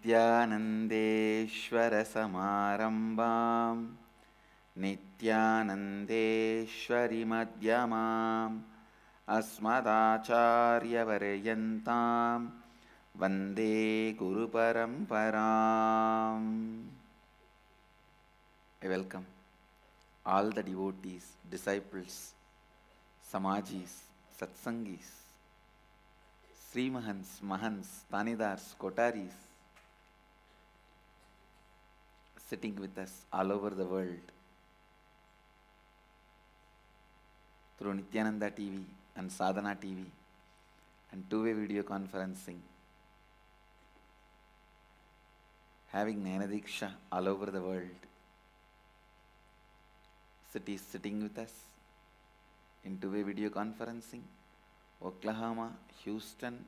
नित्यानन्देश्वरसमारम्भां नित्यानन्देश्वरिमध्यमाम् अस्मदाचार्यपर्यन्तां वन्दे गुरुपरम्पराम्. I welcome all the devotees, disciples, Samajis, Satsangis, Sri Mahants, Mahants, Tanidars, Kotaris sitting with us all over the world through Nityananda TV and Sadhana TV and two-way video conferencing, having Jnana-Diksha all over the world. Cities sitting with us in two-way video conferencing, Oklahoma, Houston,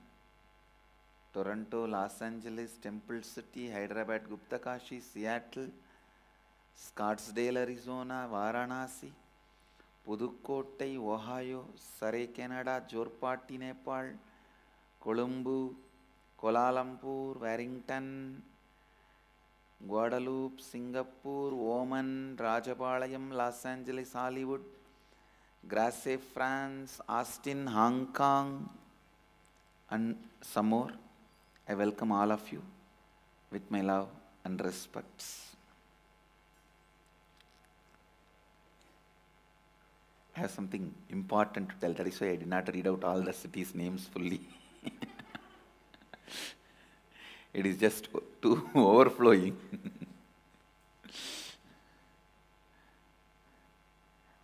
Toronto, Los Angeles, Temple City, Hyderabad, Gupta Kashi, Seattle, Scottsdale, Arizona, Varanasi, Pudukkottai, Ohio, Surrey, Canada, Jorpati, Nepal, Colombo, Kuala Lumpur, Warrington, Guadeloupe, Singapore, Oman, Rajapalayam, Los Angeles, Hollywood, Grasse, France, Austin, Hong Kong, and some more. I welcome all of you with my love and respects. I have something important to tell. That is why I did not read out all the cities' names fully. It is just too overflowing.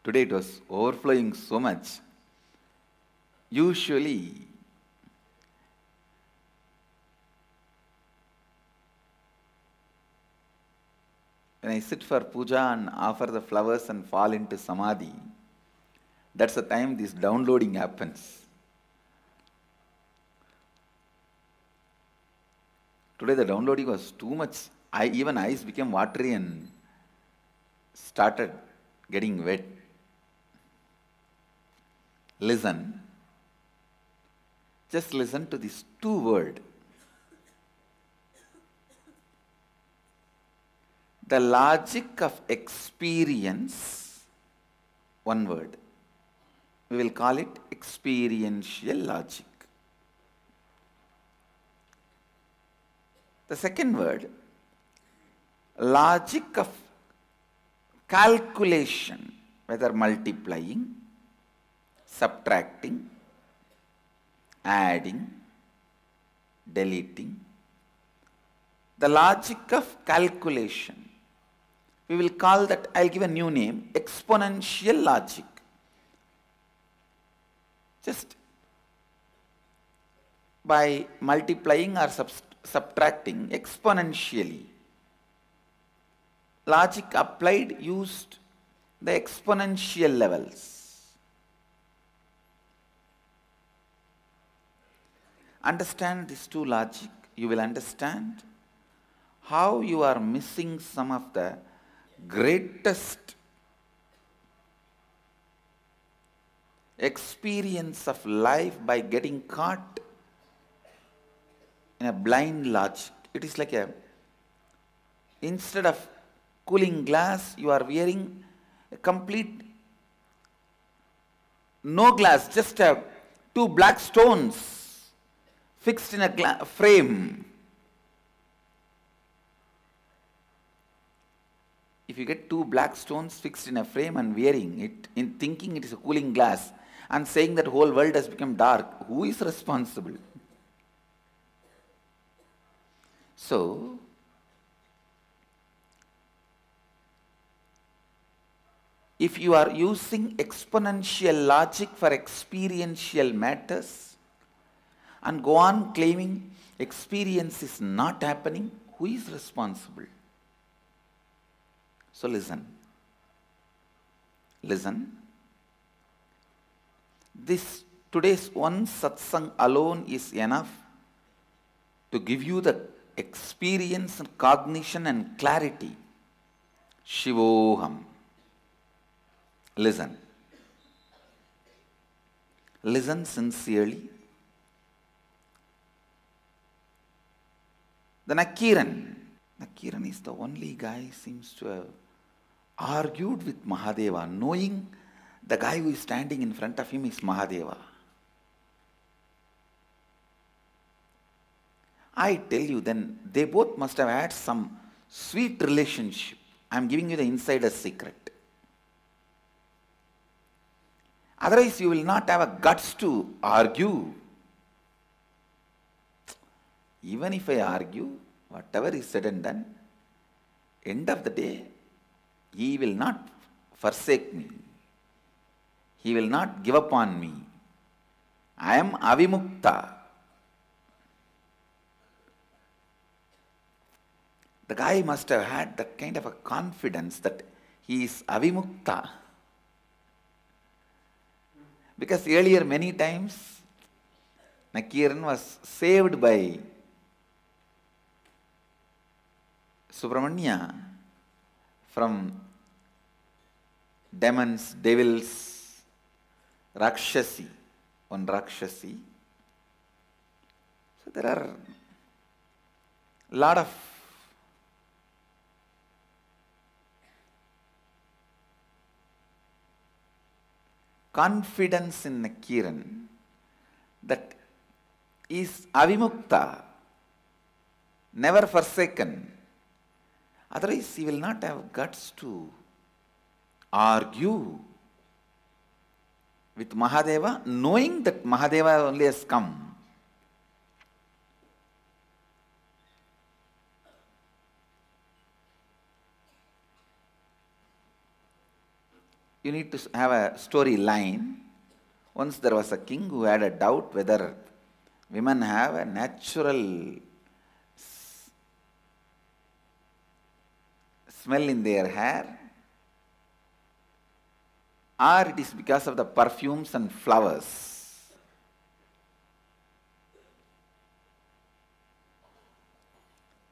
Today it was overflowing so much. Usually, when I sit for puja and offer the flowers and fall into samadhi, that's the time this downloading happens. Today the downloading was too much. Even eyes became watery and started getting wet. Listen. Just listen to these two words. The logic of experience, one word. We will call it experiential logic. The second word, logic of calculation, whether multiplying, subtracting, adding, deleting. The logic of calculation. We will call that, I'll give a new name, exponential logic. Just by multiplying or subtracting exponentially. Logic applied used the exponential levels. Understand these two logic, you will understand how you are missing some of the greatest experience of life by getting caught in a blind logic. It is like instead of cooling glass, you are wearing a complete no glass, just two black stones fixed in a frame. If you get two black stones fixed in a frame and wearing it, in thinking it is a cooling glass, and saying that whole world has become dark, who is responsible? So, if you are using exponential logic for experiential matters and go on claiming experience is not happening, who is responsible? So listen. Listen. This today's one satsang alone is enough to give you the experience and cognition and clarity. Shivoham. Listen. Listen sincerely. The Nakiran. Nakiran is the only guy seems to have argued with Mahadeva, knowing the guy who is standing in front of him is Mahadeva. I tell you, then they both must have had some sweet relationship. I am giving you the insider's secret. Otherwise, you will not have a guts to argue. Even if I argue, whatever is said and done, end of the day, he will not forsake me. He will not give up on me. I am avimukta. The guy must have had that kind of a confidence that he is avimukta. Because earlier many times, Nakiran was saved by Subramanya from demons, devils, Rakshasi, one Rakshasi. So there are a lot of confidence in Nakiran that is avimukta, never forsaken. Otherwise, he will not have guts to argue with Mahadeva, knowing that Mahadeva only has come. You need to have a storyline. Once there was a king who had a doubt whether women have a natural smell in their hair, or it is because of the perfumes and flowers.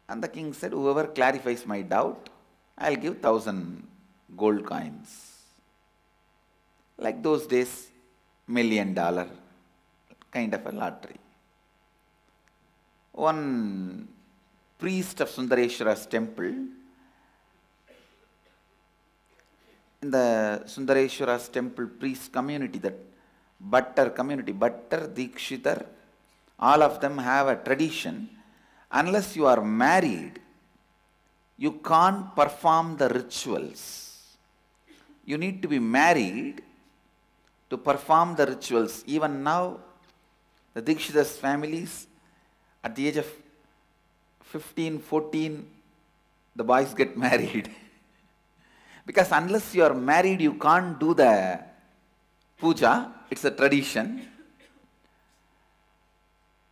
And the king said, whoever clarifies my doubt, I'll give 1,000 gold coins. Like those days, $1 million kind of a lottery. One priest of Sundareshwara's temple, in the Sundareshwara's temple priest community, that Bhattar community, Bhattar, Dikshitar, all of them have a tradition. Unless you are married, you can't perform the rituals. You need to be married to perform the rituals. Even now, the Dikshitas families, at the age of 15, 14, the boys get married. Because unless you are married, you can't do the puja. It's a tradition.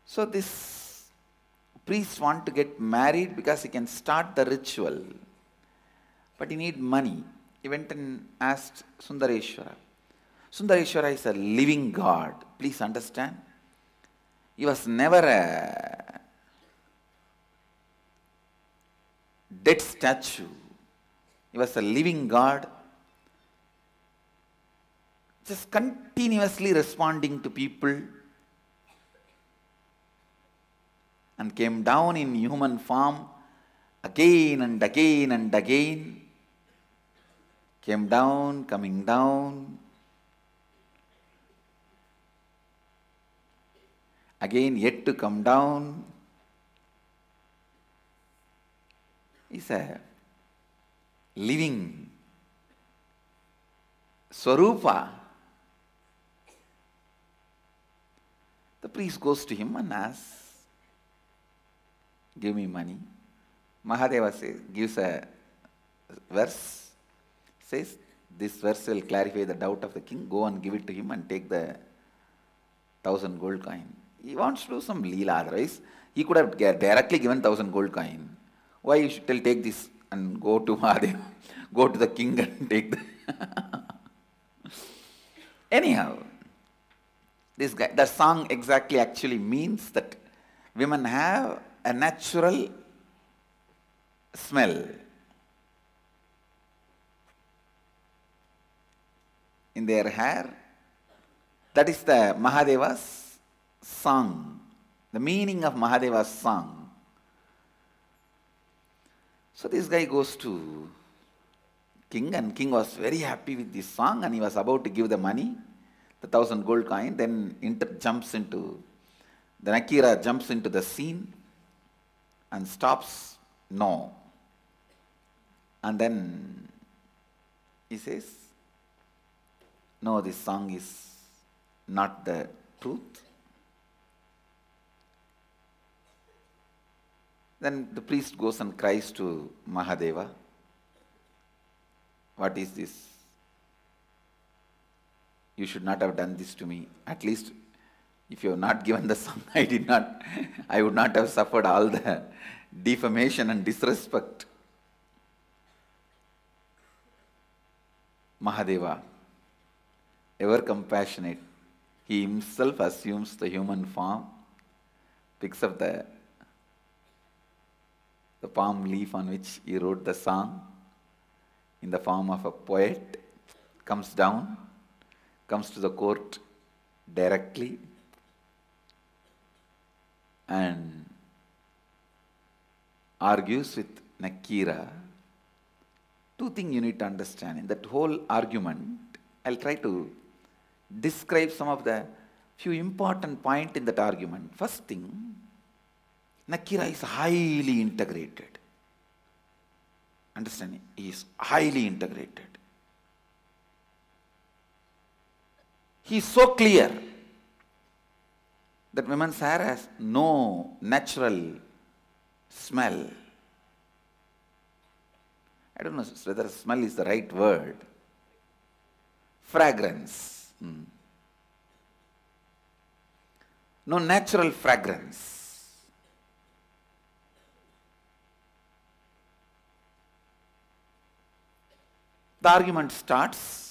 So this priest wants to get married because he can start the ritual. But he needs money. He went and asked Sundareshwara. Sundareshwara is a living God. Please understand. He was never a dead statue. He was a living God, just continuously responding to people, and came down in human form again and again and again. Came down, coming down. Again, yet to come down. He's a living Swarupa. The priest goes to him and asks, give me money. Mahadeva says, gives a verse, says, this verse will clarify the doubt of the king. Go and give it to him and take the 1,000 gold coin. He wants to do some leela, otherwise he could have directly given 1,000 gold coin. Why you should take this and go to Mahadev, go to the king and take the Anyhow, this guy, the song exactly actually means that women have a natural smell in their hair. That is the Mahadeva's song, the meaning of Mahadeva's song. So this guy goes to king, and king was very happy with this song, and he was about to give the money, the 1,000 gold coin. Then the Nakira jumps into the scene and stops. No. And then he says, no, this song is not the truth. Then the priest goes and cries to Mahadeva, what is this? You should not have done this to me. At least if you have not given the song, I would not have suffered all the defamation and disrespect. Mahadeva, ever compassionate, he himself assumes the human form, picks up the palm leaf on which he wrote the song in the form of a poet, comes down, comes to the court directly, and argues with Nakira. Two things you need to understand in that whole argument. I'll try to describe some of the few important points in that argument. First thing, Nakira is highly integrated. Understanding? He is highly integrated. He is so clear that women's hair has no natural smell. I don't know whether smell is the right word. Fragrance. No natural fragrance. The argument starts.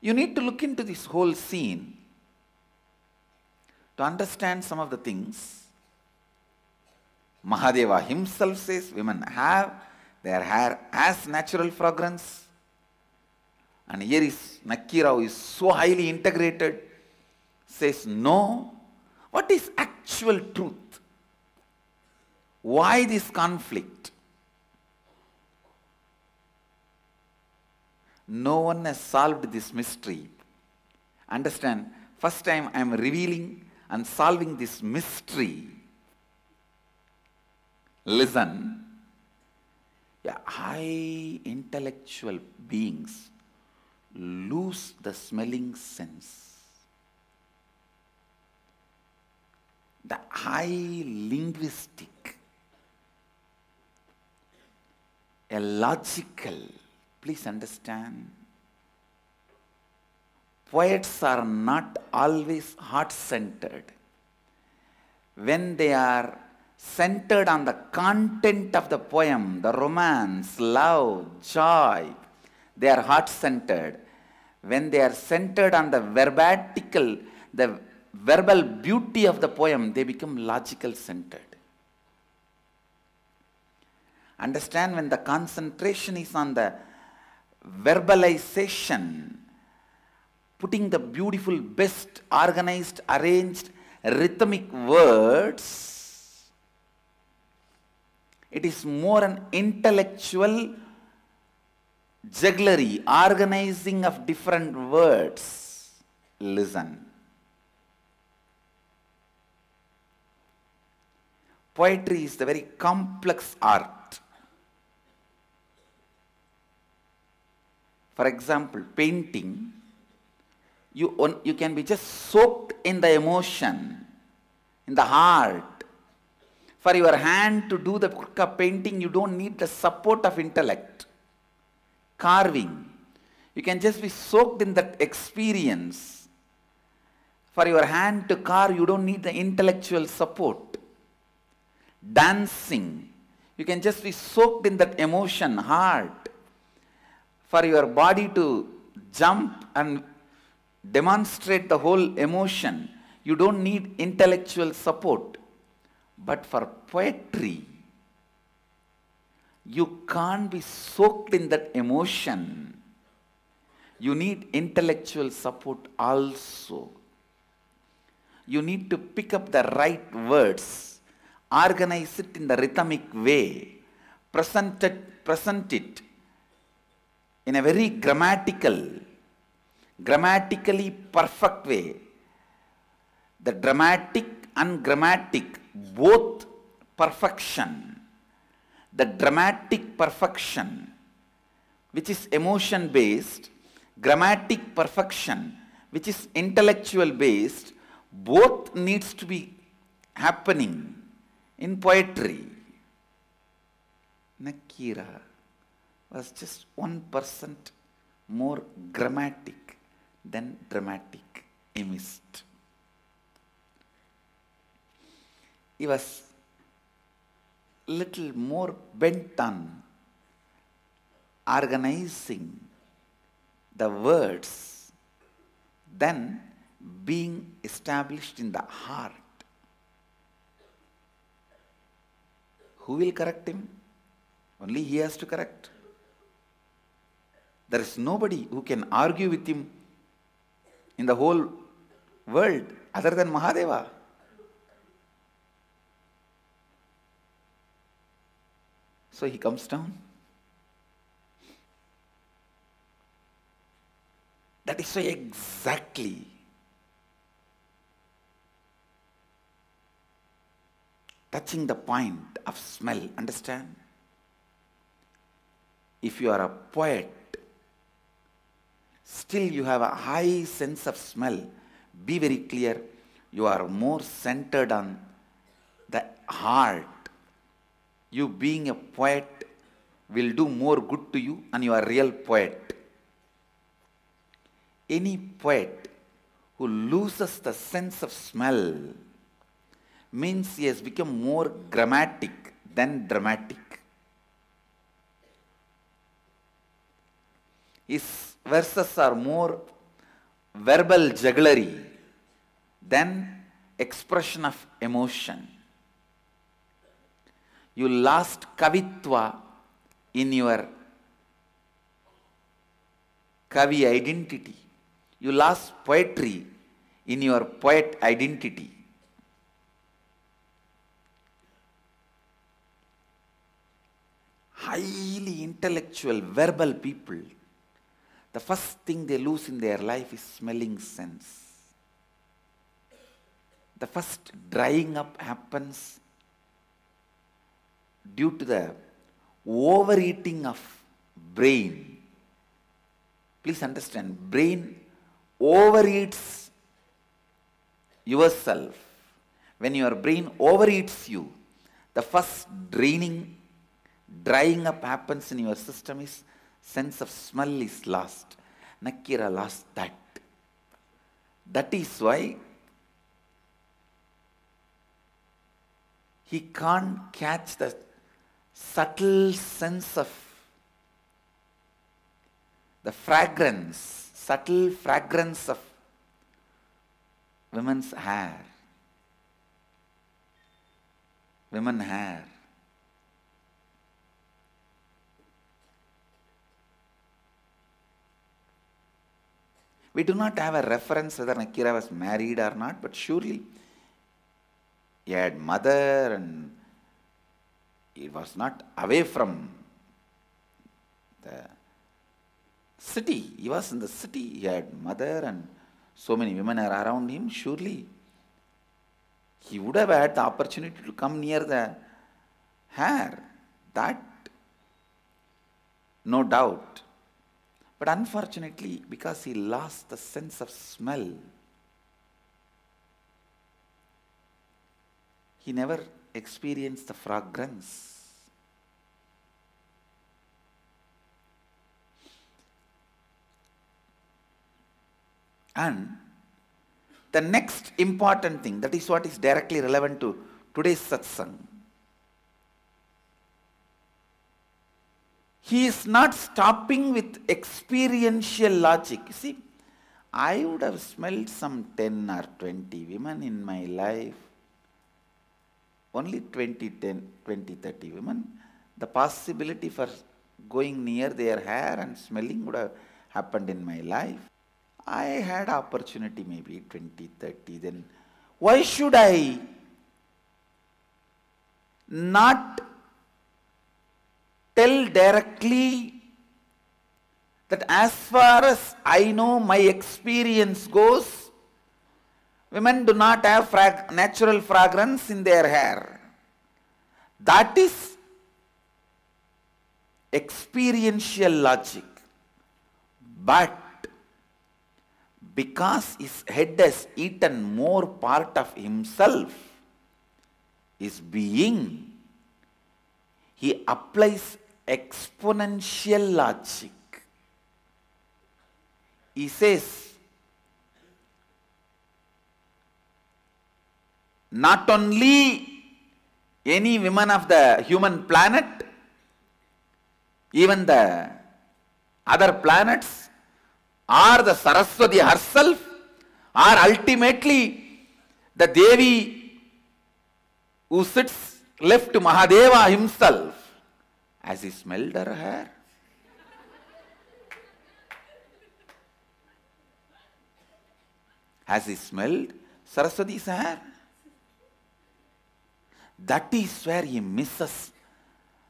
You need to look into this whole scene to understand some of the things. Mahadeva himself says women have their hair as natural fragrance. And here is Nakira, who is so highly integrated, says no. What is actual truth? Why this conflict? No one has solved this mystery. Understand, first time I am revealing and solving this mystery. Listen, high intellectual beings lose the smelling sense. The high linguistic, a logical, please understand, poets are not always heart-centered. When they are centered on the content of the poem, the romance, love, joy, they are heart-centered. When they are centered on the the verbal beauty of the poem, they become logical-centered. Understand, when the concentration is on the verbalization, putting the beautiful, best, organized, arranged, rhythmic words, it is more an intellectual jugglery, organizing of different words. Listen. Poetry is the very complex art. For example, painting, you can be just soaked in the emotion, in the heart. For your hand to do the work of painting, you don't need the support of intellect. Carving, you can just be soaked in that experience. For your hand to carve, you don't need the intellectual support. Dancing, you can just be soaked in that emotion, heart. For your body to jump and demonstrate the whole emotion, you don't need intellectual support. But for poetry, you can't be soaked in that emotion. You need intellectual support also. You need to pick up the right words, organize it in the rhythmic way, present it in a very grammatically perfect way. The dramatic and grammatic, both perfection. The dramatic perfection, which is emotion based, grammatic perfection, which is intellectual based, both needs to be happening in poetry. Nakira was just 1% more grammatic than dramatic, he missed. He was little more bent on organizing the words than being established in the heart. Who will correct him? Only he has to correct. There is nobody who can argue with him in the whole world other than Mahadeva. So he comes down. That is so exactly touching the point of smell. Understand? If you are a poet, still you have a high sense of smell. Be very clear, you are more centered on the heart. You being a poet will do more good to you, and you are a real poet. Any poet who loses the sense of smell means he has become more grammatic than dramatic. His verses are more verbal jugglery than expression of emotion. You lost kavitva in your kavi identity. You lost poetry in your poet identity. Highly intellectual, verbal people, the first thing they lose in their life is smelling sense. The first drying up happens due to the overeating of brain. Please understand, brain overeats yourself. When your brain overeats you, the first drying up happens in your system is sense of smell is lost. Nakira lost that. That is why he can't catch the subtle sense of the fragrance, subtle fragrance of women's hair. Women hair. We do not have a reference whether Nakira was married or not, but surely he had mother and he was not away from the city. He was in the city. He had mother and so many women are around him. Surely he would have had the opportunity to come near the hair. That, no doubt. But unfortunately, because he lost the sense of smell, he never experienced the fragrance. And the next important thing, that is what is directly relevant to today's satsang. He is not stopping with experiential logic. You see, I would have smelled some 10 or 20 women in my life. Only 20, 30 women. The possibility for going near their hair and smelling would have happened in my life. I had opportunity maybe 20, 30. Then Why should I not tell directly that as far as I know, my experience goes, women do not have natural fragrance in their hair. That is experiential logic. But because his head has eaten more part of himself, his being, he applies exponential logic. He says, not only any women of the human planet, even the other planets, or the Saraswati herself, or ultimately the Devi who sits left to Mahadeva himself, has he smelled her hair? Has he smelled Saraswati's hair? That is where he misses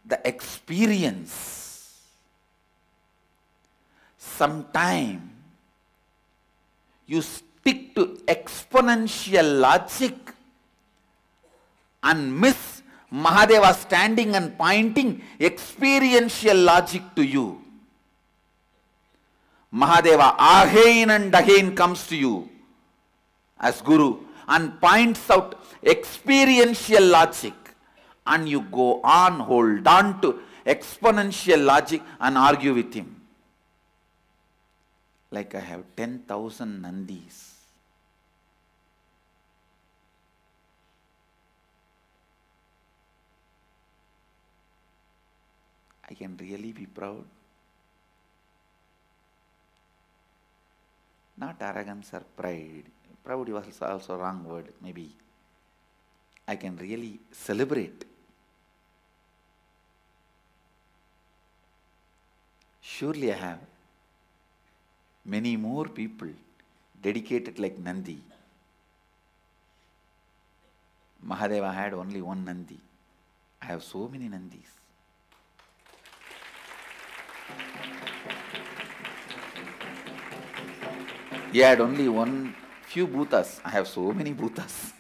the experience. Sometime you stick to exponential logic and miss Mahadeva standing and pointing experiential logic to you. Mahadeva again and again comes to you as Guru and points out experiential logic, and you go on, hold on to exponential logic and argue with him. Like I have 10,000 Nandis. I can really be proud. Not arrogance or pride. Proud was also a wrong word, maybe. I can really celebrate. Surely I have many more people dedicated like Nandi. Mahadeva had only one Nandi. I have so many Nandis. He had only few bhutas. I have so many bhutas.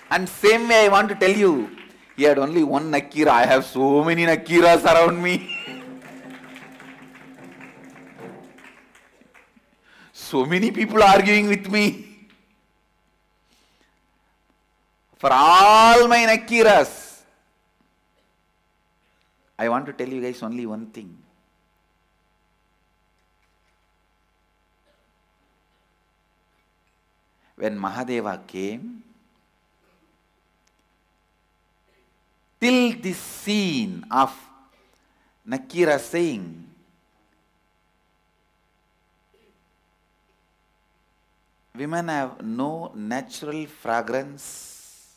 And same way I want to tell you, he had only one Nakira. I have so many Nakiras around me. So many people arguing with me. For all my Nakiras, I want to tell you guys only one thing. When Mahadeva came, till this scene of Nakira saying, women have no natural fragrance,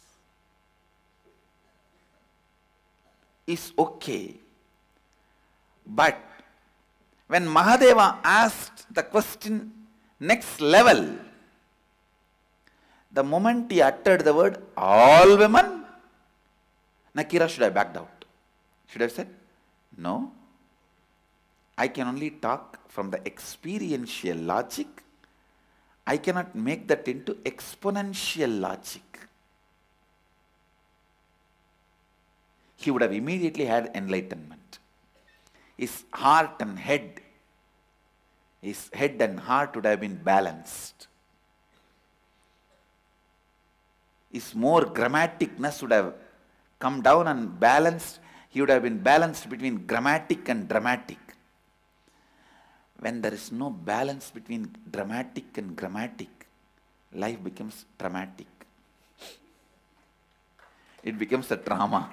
is okay. But when Mahadeva asked the question next level, the moment he uttered the word, all women, Nakira should have backed out. Should have said, no, I can only talk from the experiential logic. I cannot make that into exponential logic. He would have immediately had enlightenment. His heart and head, his head and heart would have been balanced. His more grammaticness would have come down and balanced. He would have been balanced between grammatic and dramatic. When there is no balance between dramatic and grammatic, life becomes dramatic. It becomes a drama.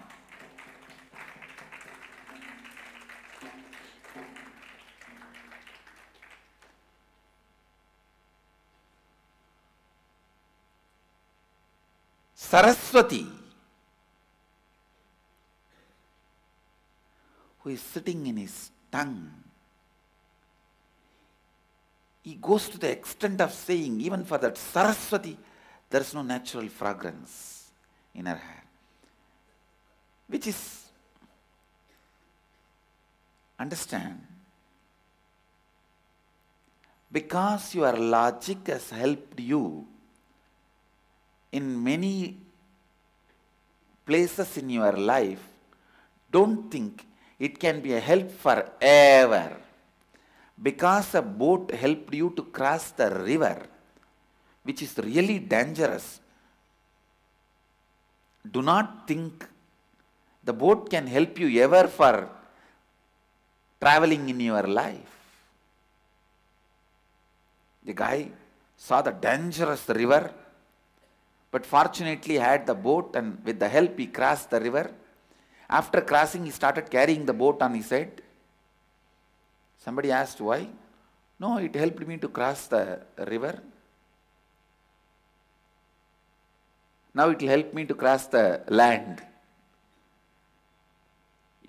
Saraswati, who is sitting in his tongue, he goes to the extent of saying, even for that Saraswati, there is no natural fragrance in her hair. Which is, understand, because your logic has helped you in many places in your life, don't think it can be a help forever. Because a boat helped you to cross the river, which is really dangerous, do not think the boat can help you ever for traveling in your life. The guy saw the dangerous river, but fortunately had the boat, and with the help he crossed the river. After crossing, he started carrying the boat on his head. Somebody asked why? No, it helped me to cross the river. Now it will help me to cross the land.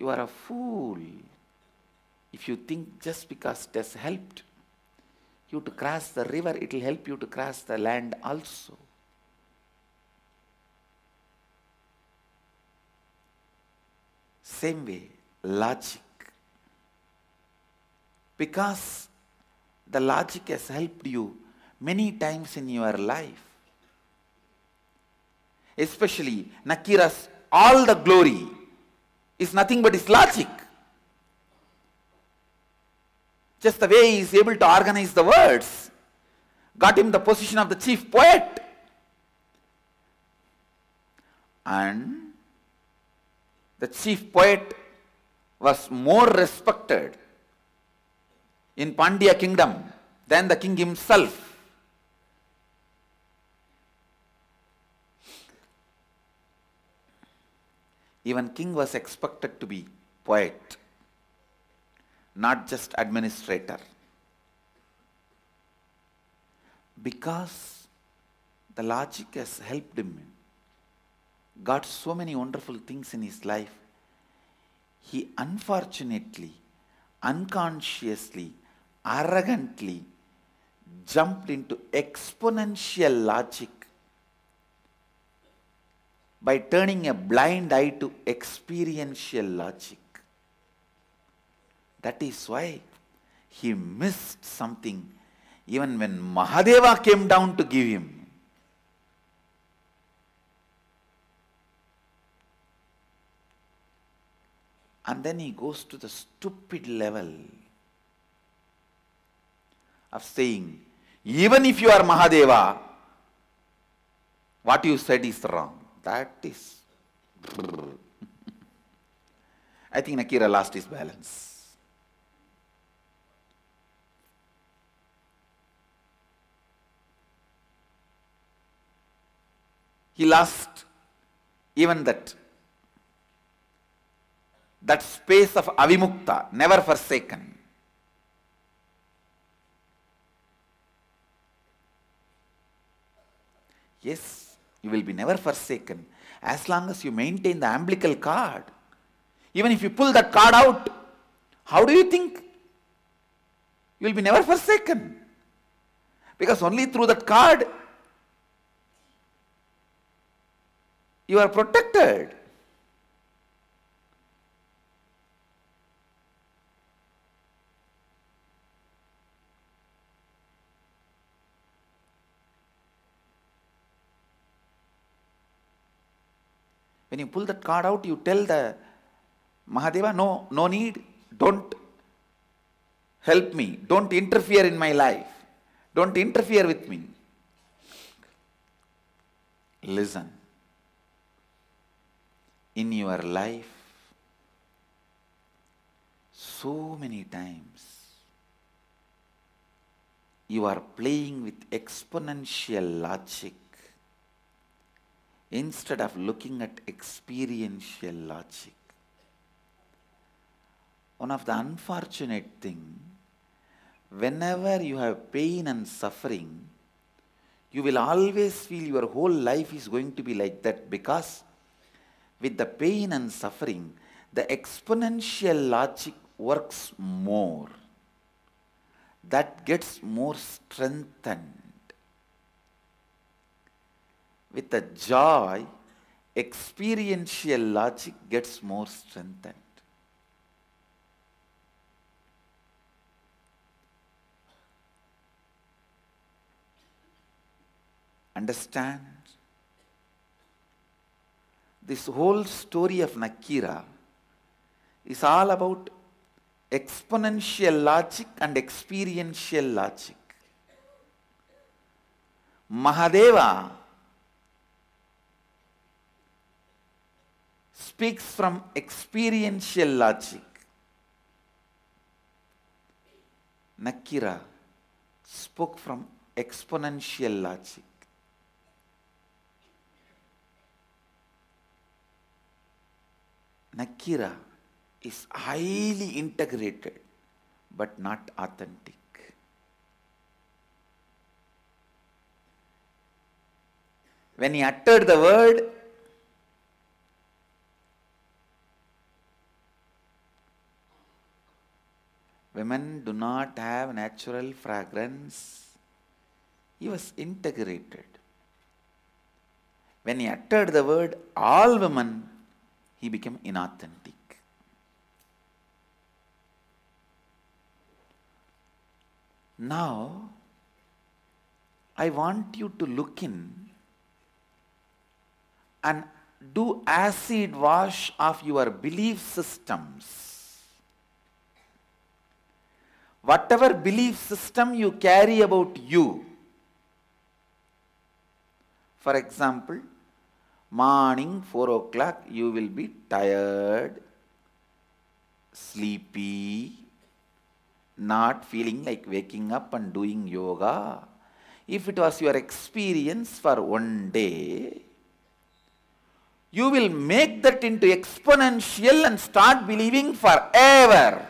You are a fool if you think just because it has helped you to cross the river, it will help you to cross the land also. Same way, logic. Because the logic has helped you many times in your life. Especially Nakira's all the glory is nothing but his logic. Just the way he is able to organize the words got him the position of the chief poet. And the chief poet was more respected in Pandya kingdom than the king himself. Even king was expected to be poet, not just administrator. Because the logic has helped him, got so many wonderful things in his life, he unfortunately, unconsciously, arrogantly jumped into exponential logic by turning a blind eye to experiential logic. That is why he missed something even when Mahadeva came down to give him. And then he goes to the stupid level of saying, even if you are Mahadeva, what you said is wrong. That is... I think Nakira lost his balance. He lost even that space of avimukta, never forsaken. Yes, you will be never forsaken as long as you maintain the umbilical cord. Even if you pull that cord out, how do you think? You will be never forsaken. Because only through that cord you are protected. When you pull that card out, you tell the Mahadeva, no need, don't help me, don't interfere in my life, don't interfere with me. Listen, in your life, so many times, you are playing with exponential logic instead of looking at experiential logic. One of the unfortunate things, whenever you have pain and suffering, you will always feel your whole life is going to be like that, because with the pain and suffering, the exponential logic works more. that gets more strengthened. With the joy, experiential logic gets more strengthened. Understand? This whole story of Nakira is all about exponential logic and experiential logic. Mahadeva speaks from experiential logic. Nakira spoke from exponential logic. Nakira is highly integrated but not authentic. When he uttered the word, women do not have natural fragrance, he was integrated. When he uttered the word, all women, he became inauthentic. Now, I want you to look in and do acid wash of your belief systems. Whatever belief system you carry about you. For example, morning 4 o'clock you will be tired, sleepy, not feeling like waking up and doing yoga. If it was your experience for one day, you will make that into exponential and start believing forever.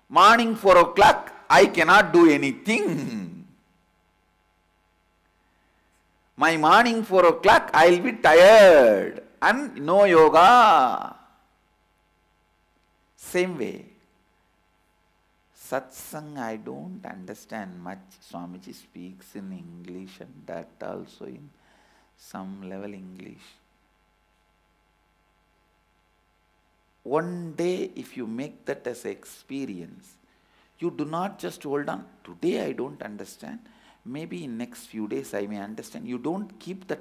Morning 4 o'clock, I cannot do anything. My morning 4 o'clock, I will be tired and no yoga. Same way. Satsang, I don't understand much. Swamiji speaks in English and that also in some level English. One day, if you make that as an experience, you do not just hold on, today I don't understand, maybe in next few days I may understand. You don't keep that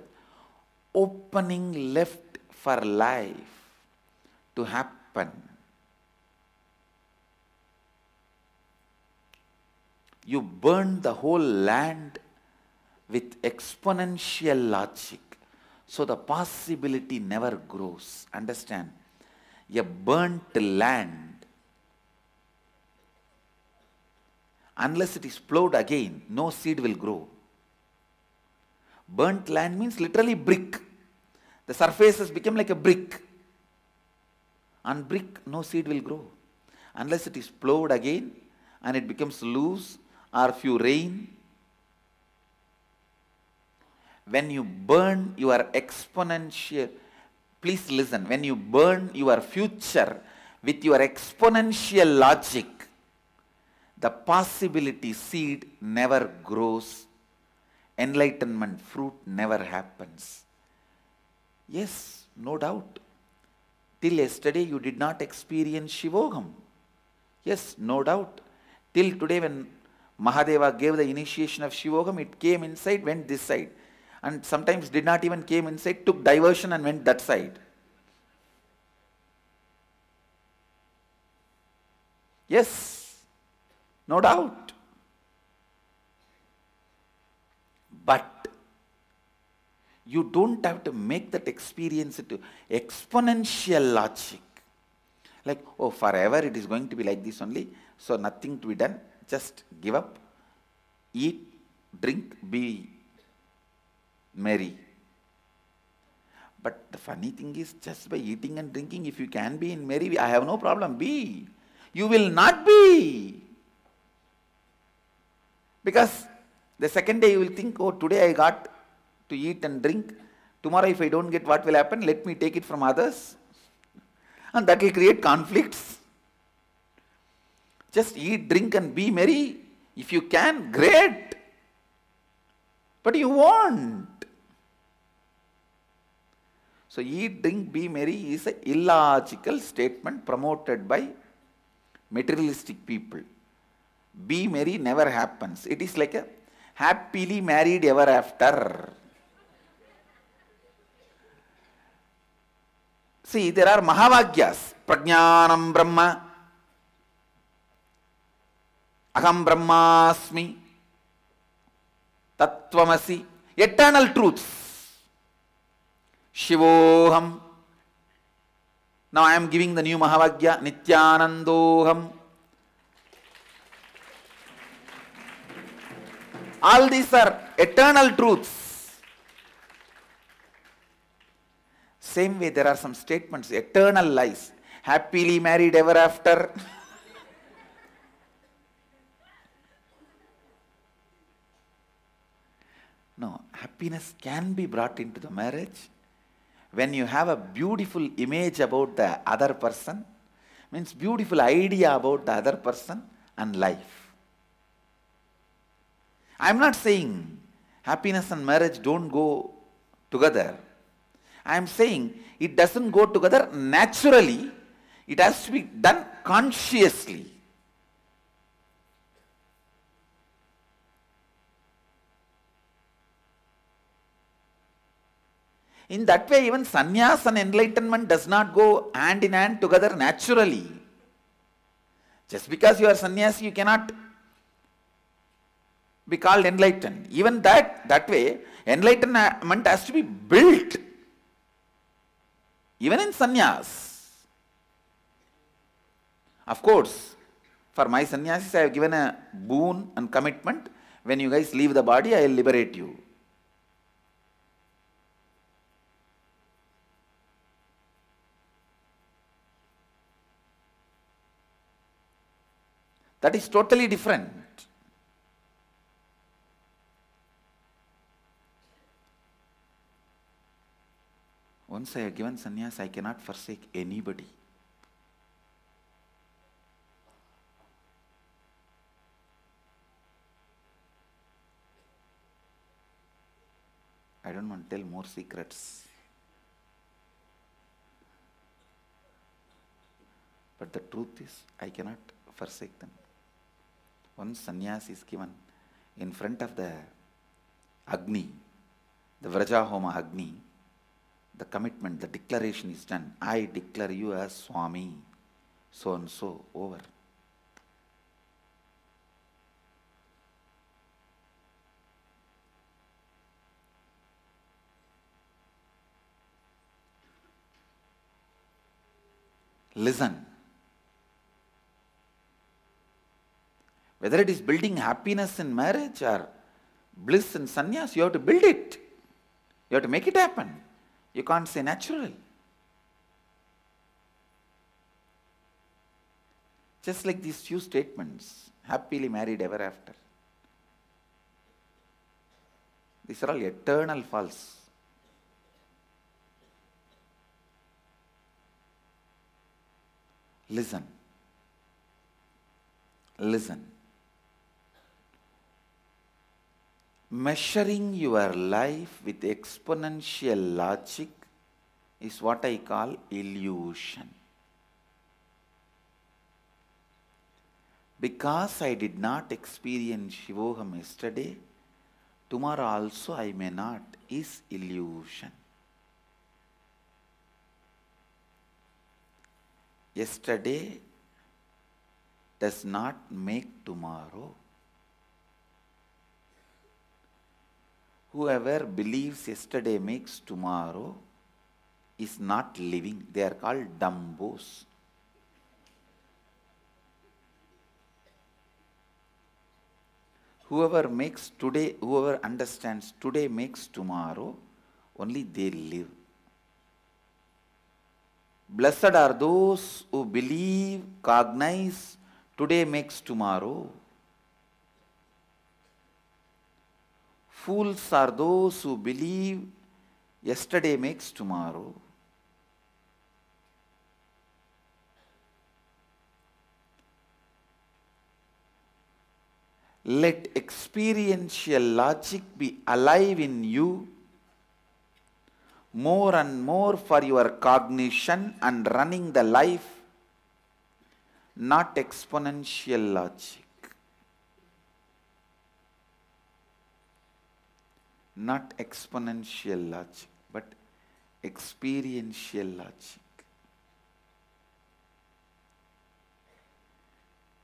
opening left for life to happen. You burn the whole land with exponential logic, so the possibility never grows. Understand? A burnt land, unless it is plowed again, no seed will grow. Burnt land means literally brick. The surface has become like a brick. On brick, no seed will grow. Unless it is plowed again and it becomes loose or few rain. When you burn your exponential, please listen, when you burn your future with your exponential logic, the possibility seed never grows. Enlightenment fruit never happens. Yes, no doubt. Till yesterday you did not experience Shivogam. Yes, no doubt. Till today when Mahadeva gave the initiation of Shivogam, it came inside, went this side. And sometimes did not even came inside, took diversion and went that side. Yes, no doubt. But you don't have to make that experience into exponential logic. Like, oh, forever it is going to be like this only, so nothing to be done, just give up, eat, drink, be merry. But the funny thing is, just by eating and drinking, if you can be in merry, I have no problem, be. You will not be. Because the second day you will think, oh, today I got to eat and drink. Tomorrow if I don't get, what will happen? Let me take it from others. And that will create conflicts. Just eat, drink and be merry. If you can, great. But you won't. So eat, drink, be merry is an illogical statement promoted by materialistic people. Be merry never happens. It is like a happily married ever after. See, there are Mahavagyas. Prajnanam Brahma. Aham Brahmasmi. Tattvamasi. Eternal truths. Shivoham. Now I am giving the new Mahavagya. Nityanandoham. All these are eternal truths. Same way there are some statements, eternal lies. Happily married ever after. No, happiness can be brought into the marriage when you have a beautiful image about the other person, means beautiful idea about the other person and life. I am not saying happiness and marriage don't go together. I am saying it doesn't go together naturally. It has to be done consciously. In that way, even sannyas and enlightenment does not go hand in hand together naturally. Just because you are sannyas, you cannot be called enlightened. Even that way, enlightenment has to be built. Even in sannyas. Of course, for my sannyasis, I have given a boon and commitment. When you guys leave the body, I will liberate you. That is totally different. Once I have given sannyas, I cannot forsake anybody. I don't want to tell more secrets. But the truth is, I cannot forsake them. Once sannyas is given in front of the Agni, the Vraja Homa Agni, the commitment, the declaration is done. I declare you as Swami, so and so, over. Listen. Whether it is building happiness in marriage or bliss in sannyas, you have to build it. You have to make it happen. You can't say natural. Just like these few statements, happily married ever after. These are all eternal false. Listen. Listen. Measuring your life with exponential logic is what I call illusion. Because I did not experience Shivoham yesterday, tomorrow also I may not, is illusion. Yesterday does not make tomorrow. Whoever believes yesterday makes tomorrow is not living. They are called dumbos. Whoever makes today, whoever understands today makes tomorrow, only they live. Blessed are those who believe, cognize, today makes tomorrow. Fools are those who believe, yesterday makes tomorrow. Let experiential logic be alive in you more and more for your cognition and running the life, not exponential logic. Not exponential logic, but experiential logic.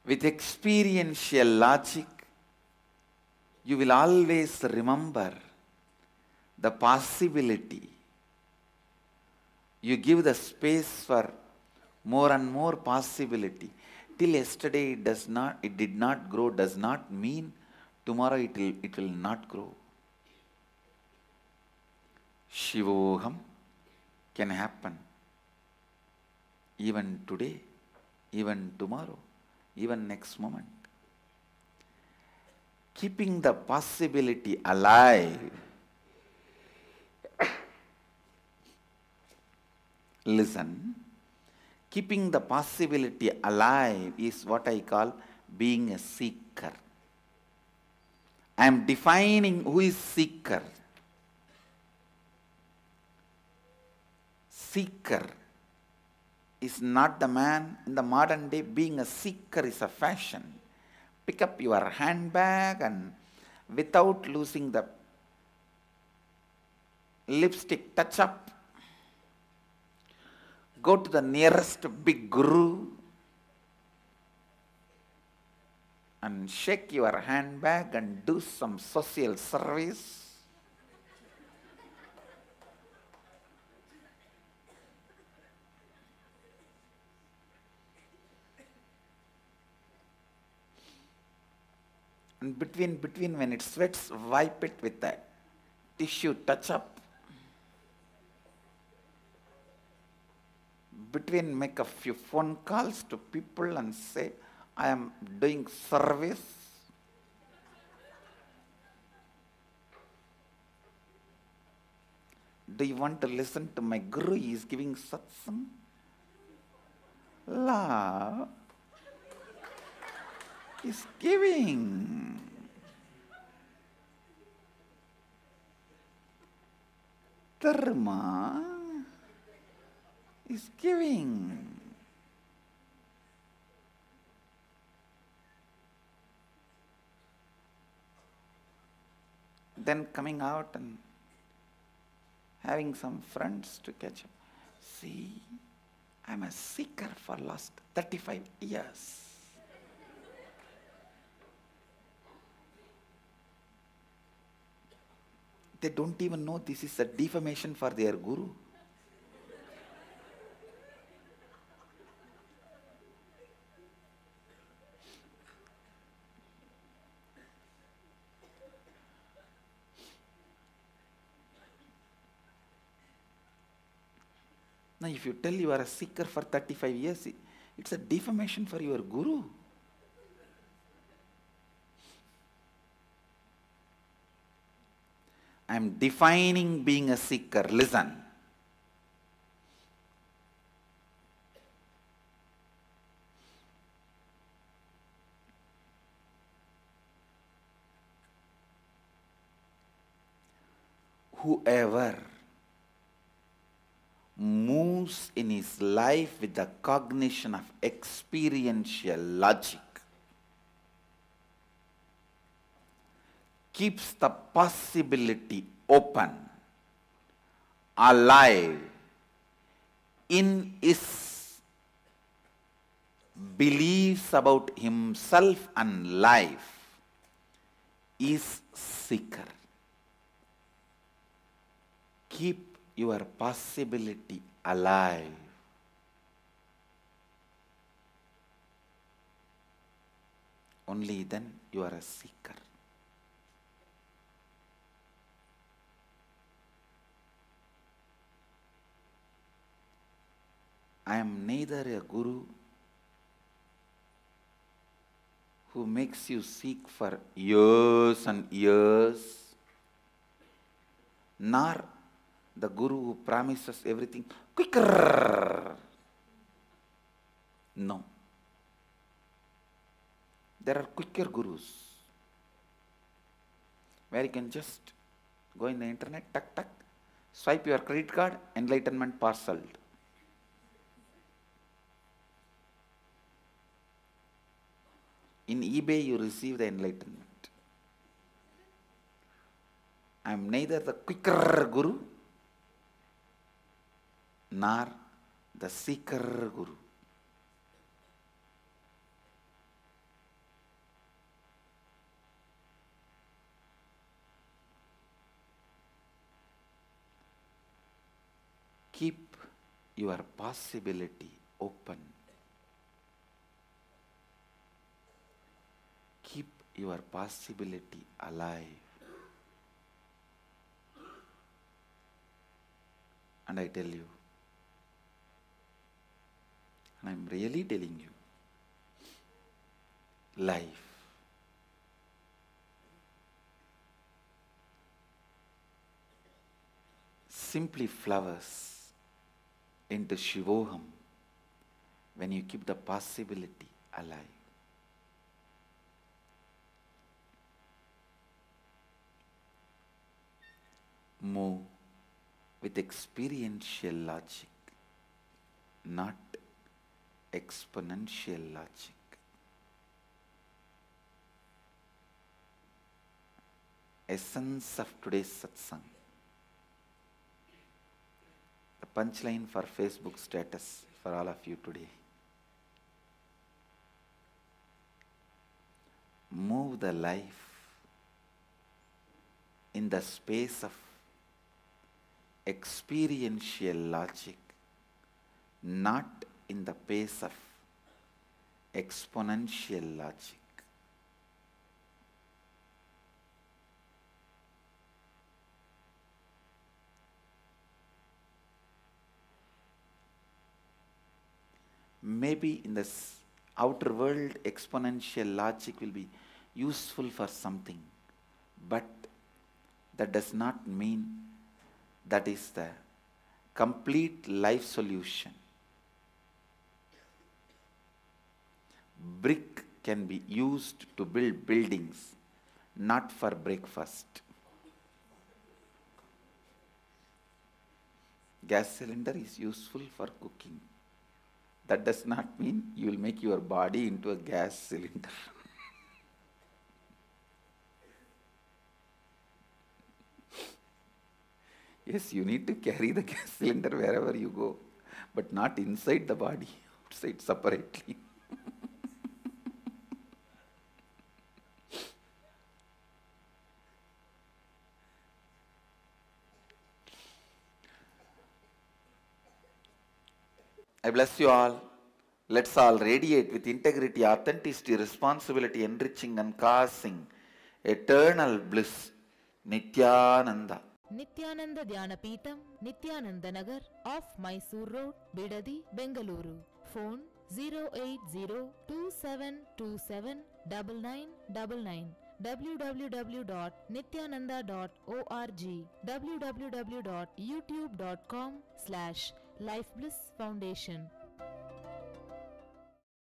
With experiential logic, you will always remember the possibility. You give the space for more and more possibility. Till yesterday it did not grow does not mean tomorrow it will not grow. Shivoham can happen even today, even tomorrow, even next moment. Keeping the possibility alive. Listen, keeping the possibility alive is what I call being a seeker. I am defining who is seeker. Seeker is not the man in the modern day. Being a seeker is a fashion. Pick up your handbag and without losing the lipstick touch up, go to the nearest big guru and shake your handbag and do some social service. And between when it sweats, wipe it with a tissue touch up. Between make a few phone calls to people and say, I am doing service. Do you want to listen to my guru? He is giving satsang. Love is giving. Dharma is giving. Then coming out and having some friends to catch up. See, I'm a seeker for last 35 years. They don't even know this is a defamation for their guru. Now, if you tell you are a seeker for 35 years, it's a defamation for your guru. I am defining being a seeker. Listen. Whoever moves in his life with the cognition of experiential logic keeps the possibility open, alive in his beliefs about himself and life, is seeker. Keep your possibility alive. Only then you are a seeker. I am neither a guru who makes you seek for years and years, nor the guru who promises everything quicker. No. There are quicker gurus. where you can just go in the internet, tuck, tuck, swipe your credit card, enlightenment parceled. In eBay, you receive the enlightenment. I am neither the quicker guru nor the seeker guru. Keep your possibility open. Keep your possibility alive. And I tell you, and I'm really telling you, life simply flowers into Shivoham when you keep the possibility alive. Move with experiential logic, not exponential logic. Essence of today's satsang. The punchline for Facebook status for all of you today. Move the life in the space of experiential logic, not in the pace of exponential logic. Maybe in this outer world, exponential logic will be useful for something, but that does not mean that is the complete life solution. Brick can be used to build buildings, not for breakfast. Gas cylinder is useful for cooking. That does not mean you will make your body into a gas cylinder. Yes, you need to carry the gas cylinder wherever you go, but not inside the body, outside separately. I bless you all. Let's all radiate with integrity, authenticity, responsibility, enriching and causing eternal bliss. Nityananda. Nityananda Dhyanapitham, Nityananda Nagar, off Mysore Road, Bidadi, Bengaluru. Phone 08027279999. www.nityananda.org. www.youtube.com/Life Bliss Foundation.